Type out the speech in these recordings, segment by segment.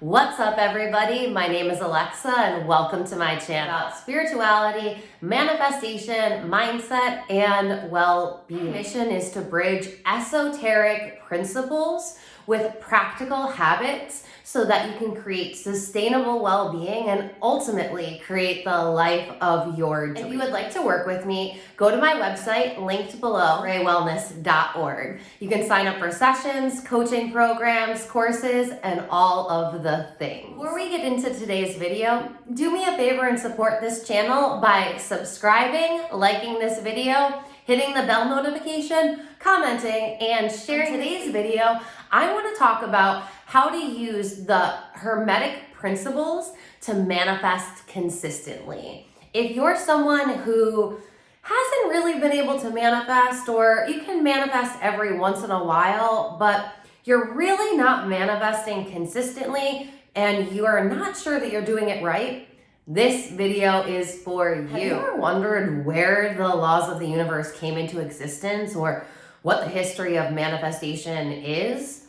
What's up, everybody? My name is Alexa and welcome to my channel about spirituality, manifestation, mindset, and well-being. My mission is to bridge esoteric principles with practical habits so that you can create sustainable well-being and ultimately create the life of your dreams. If you would like to work with me, go to my website linked below, alexaraewellness.org. You can sign up for sessions, coaching programs, courses, and all of the things. Before we get into today's video, do me a favor and support this channel by subscribing, liking this video, hitting the bell notification, commenting, and sharing. In today's video, I want to talk about how to use the Hermetic principles to manifest consistently. If you're someone who hasn't really been able to manifest, or you can manifest every once in a while, but you're really not manifesting consistently and you are not sure that you're doing it right, this video is for you. Have you ever wondered where the laws of the universe came into existence or what the history of manifestation is?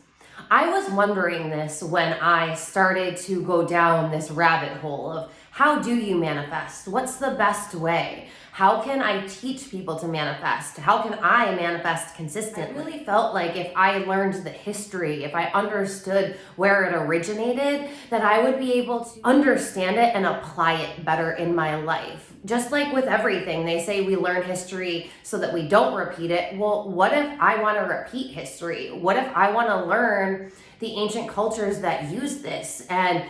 I was wondering this when I started to go down this rabbit hole of how do you manifest? What's the best way? How can I teach people to manifest? How can I manifest consistently? I really felt like if I learned the history, if I understood where it originated, that I would be able to understand it and apply it better in my life. Just like with everything, they say we learn history so that we don't repeat it. Well, what if I want to repeat history? What if I want to learn the ancient cultures that use this? And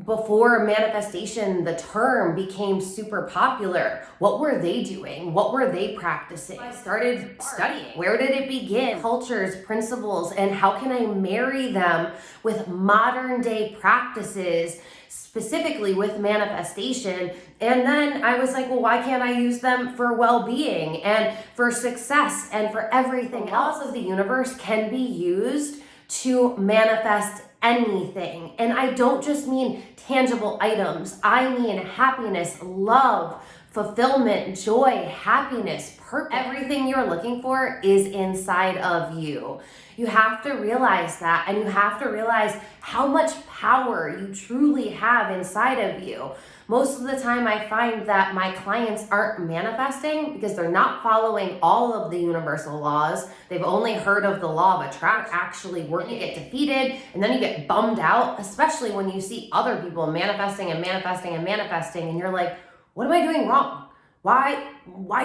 before manifestation, the term became super popular, what were they doing? What were they practicing? I started studying. Where did it begin? Cultures, principles, and how can I marry them with modern day practices, specifically with manifestation? And then I was like, well, why can't I use them for well-being and for success and for everything else? The laws of the universe can be used to manifest anything. And I don't just mean tangible items. I mean happiness, love, fulfillment, joy, happiness, purpose. Everything you're looking for is inside of you. You have to realize that, and you have to realize how much power you truly have inside of you. Most of the time I find that my clients aren't manifesting because they're not following all of the universal laws. They've only heard of the law of attraction, actually working, get defeated, and then you get bummed out, especially when you see other people manifesting and manifesting and manifesting, and you're like, what am I doing wrong? Why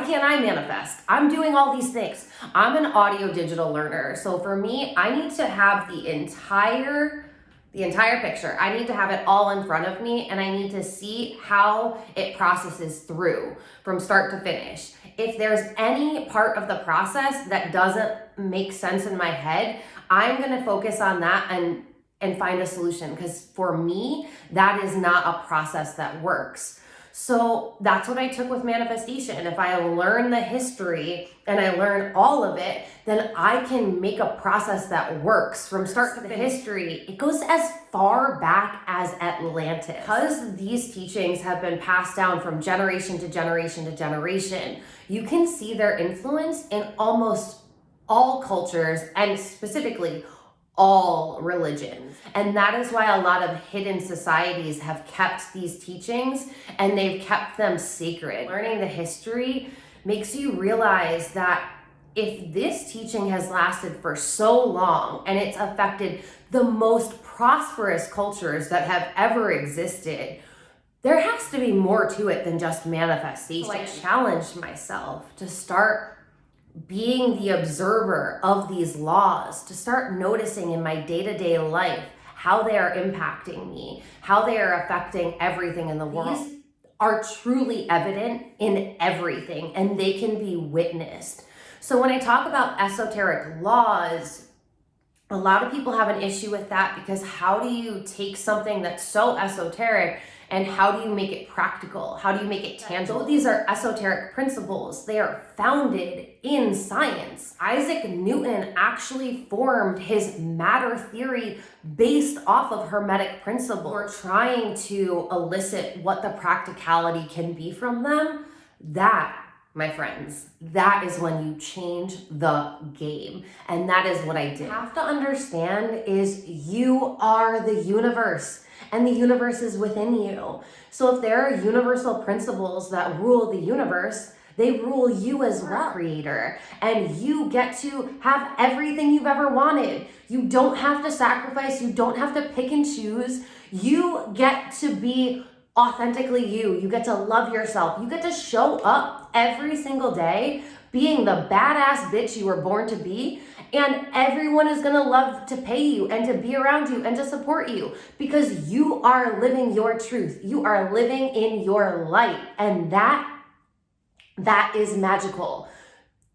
can't I manifest? I'm doing all these things. I'm an audio digital learner. So for me, I need to have the entire picture. I need to have it all in front of me, and I need to see how it processes through from start to finish. If there's any part of the process that doesn't make sense in my head, I'm going to focus on that and find a solution, because for me, that is not a process that works. So that's what I took with manifestation. If I learn the history and I learn all of it, then I can make a process that works from start to the history. It goes as far back as Atlantis. Because these teachings have been passed down from generation to generation to generation, you can see their influence in almost all cultures, and specifically all religions. And that is why a lot of hidden societies have kept these teachings and they've kept them sacred. Learning the history makes you realize that if this teaching has lasted for so long and it's affected the most prosperous cultures that have ever existed, there has to be more to it than just manifestation. So I challenged myself to start being the observer of these laws, to start noticing in my day-to-day life how they are impacting me, how they are affecting everything in the world. These are truly evident in everything, and they can be witnessed. So when I talk about esoteric laws, a lot of people have an issue with that, because how do you take something that's so esoteric and how do you make it practical? How do you make it tangible? These are esoteric principles. They are founded in science. Isaac Newton actually formed his matter theory based off of Hermetic principles. We're trying to elicit what the practicality can be from them. That, my friends, that is when you change the game. And that is what I did. What you have to understand is you are the universe. and the universe is within you. So if there are universal principles that rule the universe, they rule you as well, creator, and you get to have everything you've ever wanted. You don't have to sacrifice. You don't have to pick and choose. You get to be authentically you. You get to love yourself. You get to show up every single day being the badass bitch you were born to be, and everyone is gonna love to pay you and to be around you and to support you because you are living your truth. You are living in your light, and that is magical.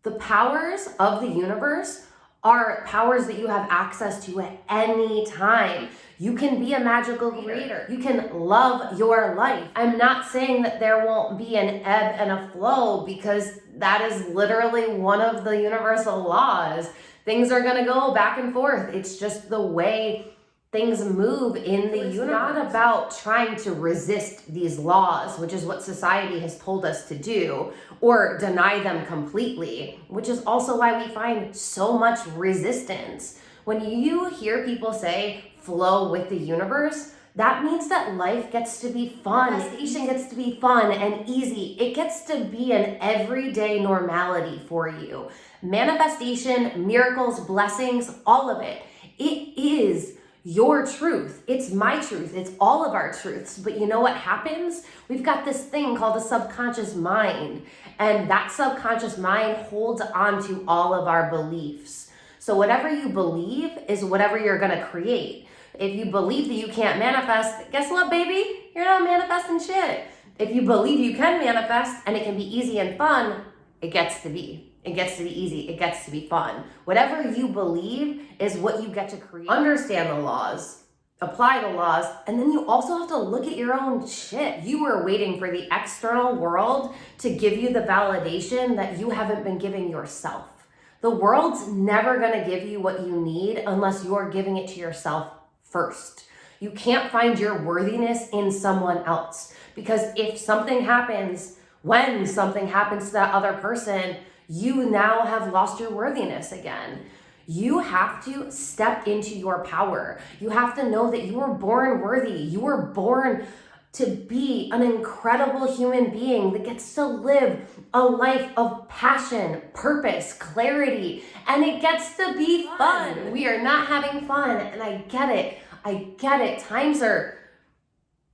The powers of the universe are powers that you have access to at any time. You can be a magical creator. You can love your life. I'm not saying that there won't be an ebb and a flow, because that is literally one of the universal laws. Things are going to go back and forth. It's just the way things move in the universe. It's not about trying to resist these laws, which is what society has told us to do, or deny them completely, which is also why we find so much resistance. When you hear people say flow with the universe, that means that life gets to be fun. Manifestation gets to be fun and easy. It gets to be an everyday normality for you. Manifestation, miracles, blessings, all of it. It is your truth. It's my truth. It's all of our truths. But you know what happens? We've got this thing called the subconscious mind, and that subconscious mind holds on to all of our beliefs. So whatever you believe is whatever you're going to create. If you believe that you can't manifest, guess what, baby? You're not manifesting shit. If you believe you can manifest and it can be easy and fun, it gets to be. It gets to be easy. It gets to be fun. Whatever you believe is what you get to create. Understand the laws, apply the laws, and then you also have to look at your own shit. You are waiting for the external world to give you the validation that you haven't been giving yourself. The world's never gonna give you what you need unless you're giving it to yourself first. You can't find your worthiness in someone else, because if something happens, when something happens to that other person, you now have lost your worthiness again. You have to step into your power. You have to know that you were born worthy. You were born to be an incredible human being that gets to live a life of passion, purpose, clarity, and it gets to be fun. We are not having fun, and I get it. I get it. Times are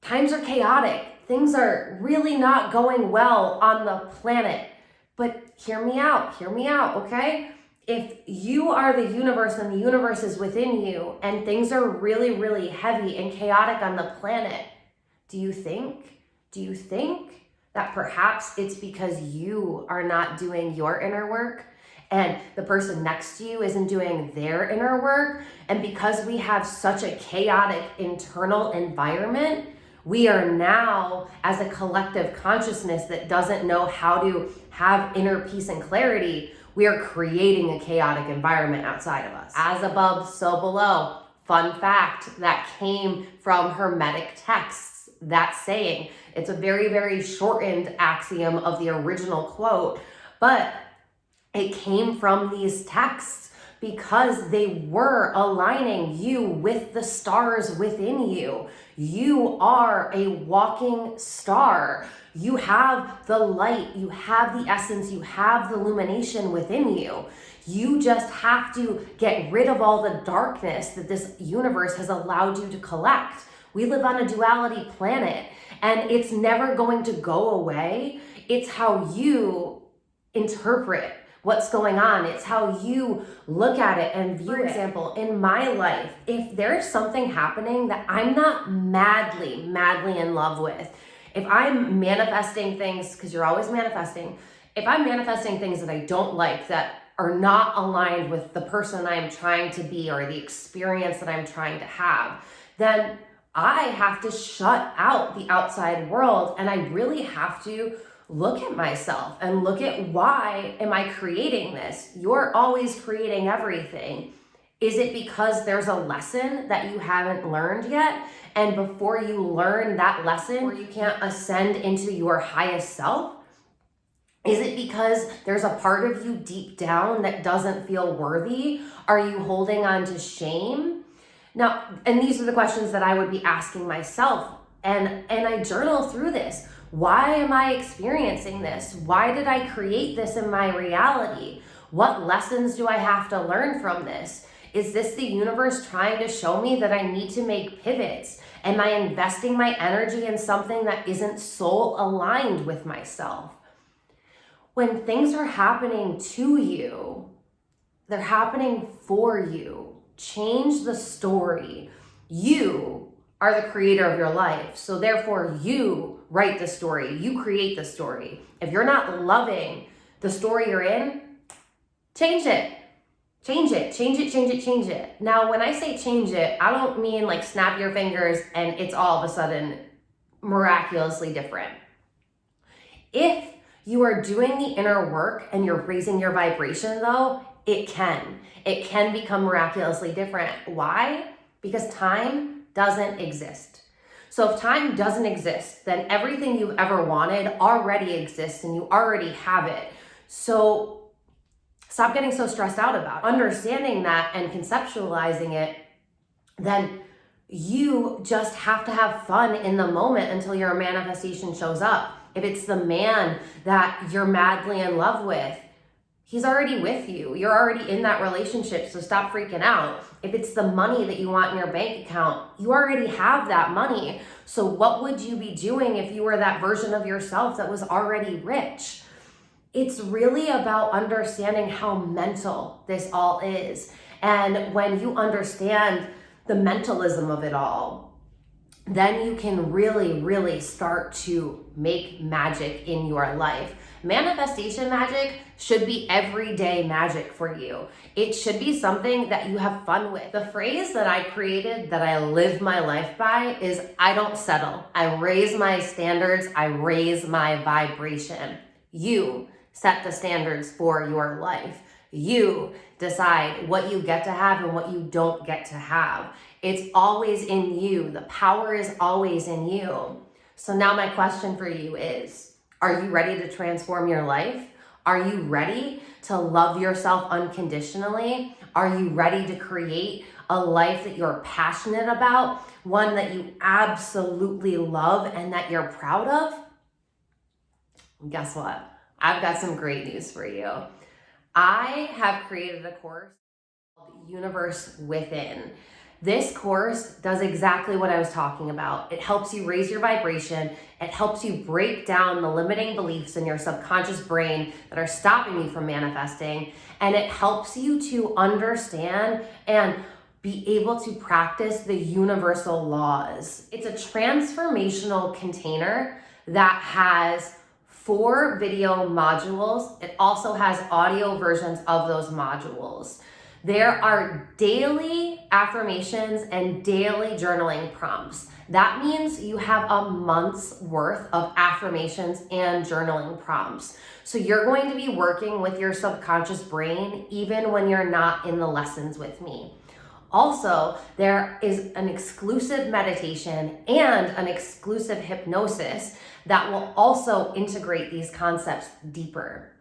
chaotic. Things are really not going well on the planet. But hear me out, okay? If you are the universe and the universe is within you and things are really, really heavy and chaotic on the planet, do you think that perhaps it's because you are not doing your inner work and the person next to you isn't doing their inner work? And because we have such a chaotic internal environment, we are now, as a collective consciousness that doesn't know how to have inner peace and clarity, we are creating a chaotic environment outside of us. As above, so below. Fun fact that came from Hermetic texts, that saying. It's a very, very shortened axiom of the original quote, but it came from these texts because they were aligning you with the stars within you. You are a walking star. You have the light, you have the essence, you have the illumination within you. You just have to get rid of all the darkness that this universe has allowed you to collect. We live on a duality planet, and it's never going to go away. It's how you interpret what's going on. It's how you look at it and view it. For example, in my life, if there's something happening that I'm not madly in love with, if I'm manifesting things, because you're always manifesting, if I'm manifesting things that I don't like, that are not aligned with the person I'm trying to be or the experience that I'm trying to have, then I have to shut out the outside world, and I really have to look at myself and look at, why am I creating this? You're always creating everything. Is it because there's a lesson that you haven't learned yet? And before you learn that lesson, or you can't ascend into your highest self? Is it because there's a part of you deep down that doesn't feel worthy? Are you holding on to shame? Now, and these are the questions that I would be asking myself. And I journal through this. Why am I experiencing this? Why did I create this in my reality? What lessons do I have to learn from this? Is this the universe trying to show me that I need to make pivots? Am I investing my energy in something that isn't soul aligned with myself? When things are happening to you, they're happening for you. Change the story. You are the creator of your life. So therefore, you write the story. You create the story. If you're not loving the story you're in, change it. Change it, change it, change it, change it. Now, when I say change it, I don't mean like snap your fingers and it's all of a sudden miraculously different. If you are doing the inner work and you're raising your vibration though, it can become miraculously different. Why? Because time doesn't exist. So if time doesn't exist, then everything you've ever wanted already exists and you already have it. So stop getting so stressed out about it. Understanding that and conceptualizing it, then you just have to have fun in the moment until your manifestation shows up. If it's the man that you're madly in love with, he's already with you. You're already in that relationship, so stop freaking out. If it's the money that you want in your bank account, you already have that money. So what would you be doing if you were that version of yourself that was already rich? It's really about understanding how mental this all is. And when you understand the mentalism of it all, then you can really, really start to make magic in your life. Manifestation magic should be everyday magic for you. It should be something that you have fun with. The phrase that I created that I live my life by is I don't settle. I raise my standards. I raise my vibration. You set the standards for your life. You decide what you get to have and what you don't get to have. It's always in you. The power is always in you. So now my question for you is, are you ready to transform your life? Are you ready to love yourself unconditionally? Are you ready to create a life that you're passionate about, one that you absolutely love and that you're proud of? Guess what? I've got some great news for you. I have created a course called Universe Within. This course does exactly what I was talking about. It helps you raise your vibration. It helps you break down the limiting beliefs in your subconscious brain that are stopping you from manifesting. And it helps you to understand and be able to practice the universal laws. It's a transformational container that has 4 video modules. It also has audio versions of those modules. There are daily affirmations and daily journaling prompts. That means you have a month's worth of affirmations and journaling prompts. So you're going to be working with your subconscious brain even when you're not in the lessons with me. Also, there is an exclusive meditation and an exclusive hypnosis that will also integrate these concepts deeper.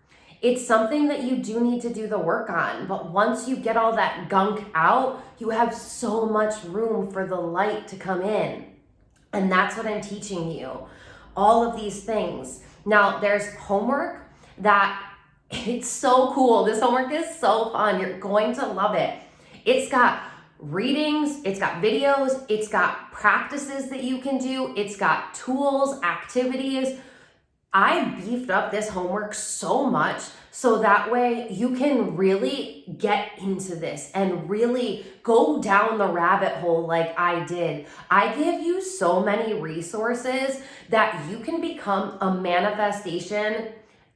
It's something that you do need to do the work on, but once you get all that gunk out, you have so much room for the light to come in. And that's what I'm teaching you. All of these things. Now, there's homework that it's so cool. This homework is so fun. You're going to love it. It's got readings, it's got videos, it's got practices that you can do, it's got tools, activities. I beefed up this homework so much so that way you can really get into this and really go down the rabbit hole like I did. I give you so many resources that you can become a manifestation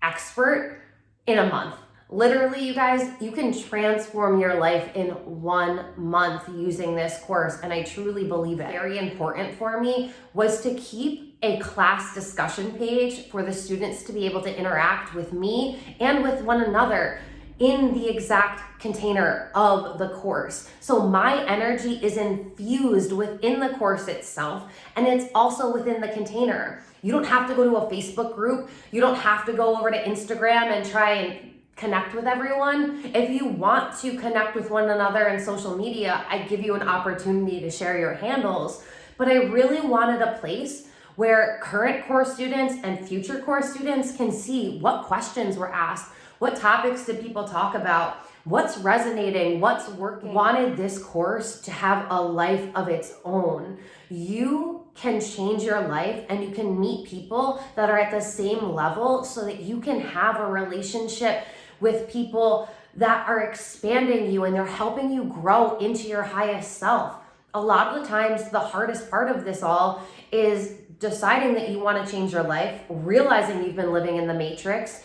expert in a month. Literally, you guys, you can transform your life in 1 month using this course, and I truly believe it. Very important for me was to keep a class discussion page for the students to be able to interact with me and with one another in the exact container of the course. So my energy is infused within the course itself, and it's also within the container. You don't have to go to a Facebook group. You don't have to go over to Instagram and try and connect with everyone. If you want to connect with one another in social media, I give you an opportunity to share your handles. But I really wanted a place where current course students and future course students can see what questions were asked, what topics did people talk about, what's resonating, what's working. Wanted this course to have a life of its own. You can change your life and you can meet people that are at the same level so that you can have a relationship with people that are expanding you and they're helping you grow into your highest self. A lot of the times, the hardest part of this all is deciding that you want to change your life, realizing you've been living in the matrix,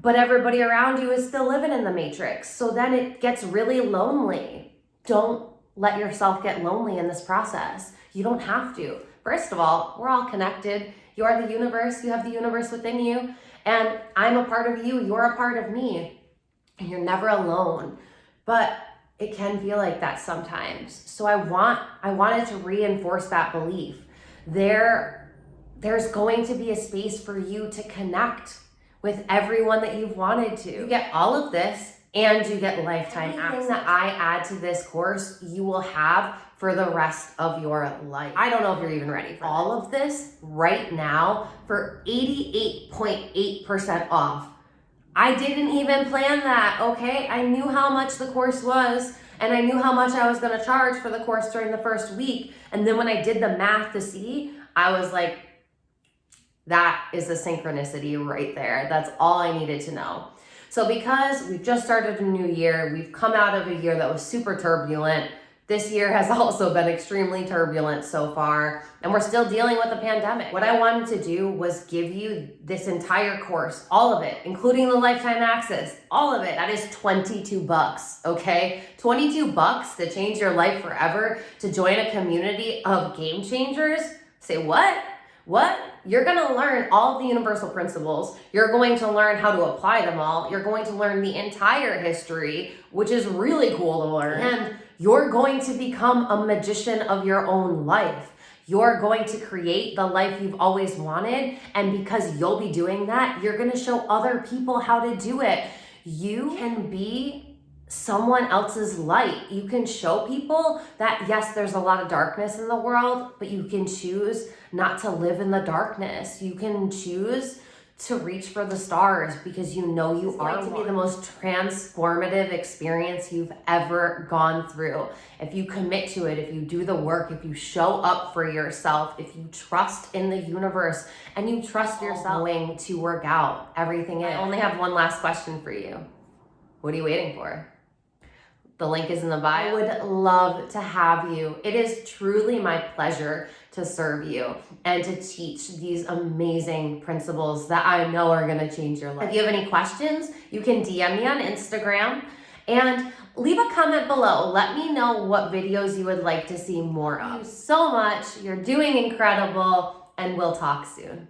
but everybody around you is still living in the matrix. So then it gets really lonely. Don't let yourself get lonely in this process. You don't have to. First of all, we're all connected. You are the universe. You have the universe within you. And I'm a part of you. You're a part of me. And you're never alone. But it can feel like that sometimes. So I wanted to reinforce that belief. There's going to be a space for you to connect with everyone that you've wanted to. You get all of this and you get lifetime access. Everything that I add to this course, you will have for the rest of your life. I don't know if you're even ready for all of this right now for 88.8% off. I didn't even plan that, okay? I knew how much the course was and I knew how much I was gonna charge for the course during the first week. And then when I did the math to see, I was like, that is a synchronicity right there. That's all I needed to know. So because we've just started a new year, we've come out of a year that was super turbulent. This year has also been extremely turbulent so far, and we're still dealing with the pandemic. What I wanted to do was give you this entire course, all of it, including the lifetime access, all of it. That is $22, okay? $22 to change your life forever, to join a community of game changers. Say what? What? You're gonna learn all the universal principles. You're going to learn how to apply them all. You're going to learn the entire history, which is really cool to learn. And you're going to become a magician of your own life. You're going to create the life you've always wanted. And because you'll be doing that, you're gonna show other people how to do it. You can be someone else's light. You can show people that, yes, there's a lot of darkness in the world, but you can choose not to live in the darkness. You can choose to reach for the stars because you know you are going to be the most transformative experience you've ever gone through. If you commit to it, if you do the work, if you show up for yourself, if you trust in the universe and you trust yourself, going to work out. Everything is. I only have one last question for you. What are you waiting for? The link is in the bio. I would love to have you. It is truly my pleasure to serve you and to teach these amazing principles that I know are gonna change your life. If you have any questions, you can DM me on Instagram and leave a comment below. Let me know what videos you would like to see more of. Thank you so much. You're doing incredible, and we'll talk soon.